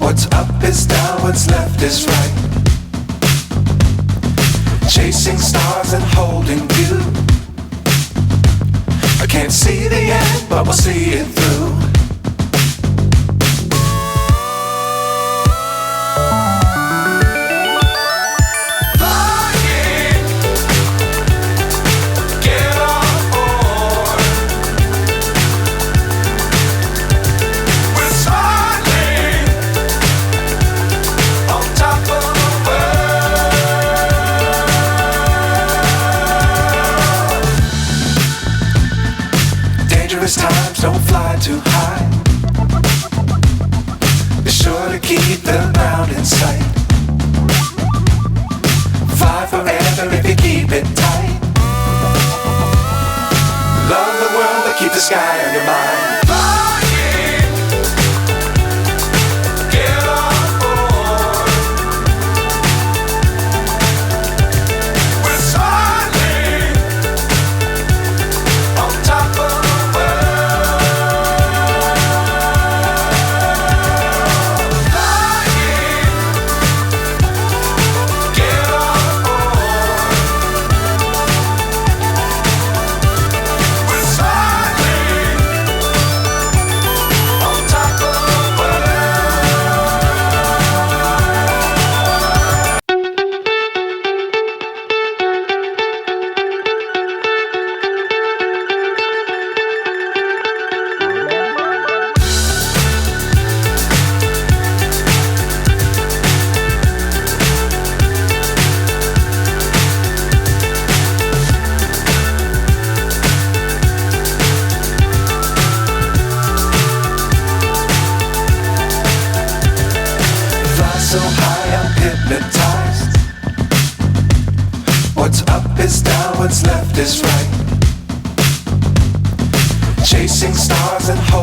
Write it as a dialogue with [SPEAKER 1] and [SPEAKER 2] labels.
[SPEAKER 1] What's up is down, what's left is right. Chasing stars and holding you. I can't see the end, but we'll see it through. Dangerous times, don't fly too high. Be sure to keep the ground in sight. Fly forever if you keep it tight. Love the world, but keep the sky on your mind. So high, I'm hypnotized. What's up is down, what's left is right. Chasing stars and hope.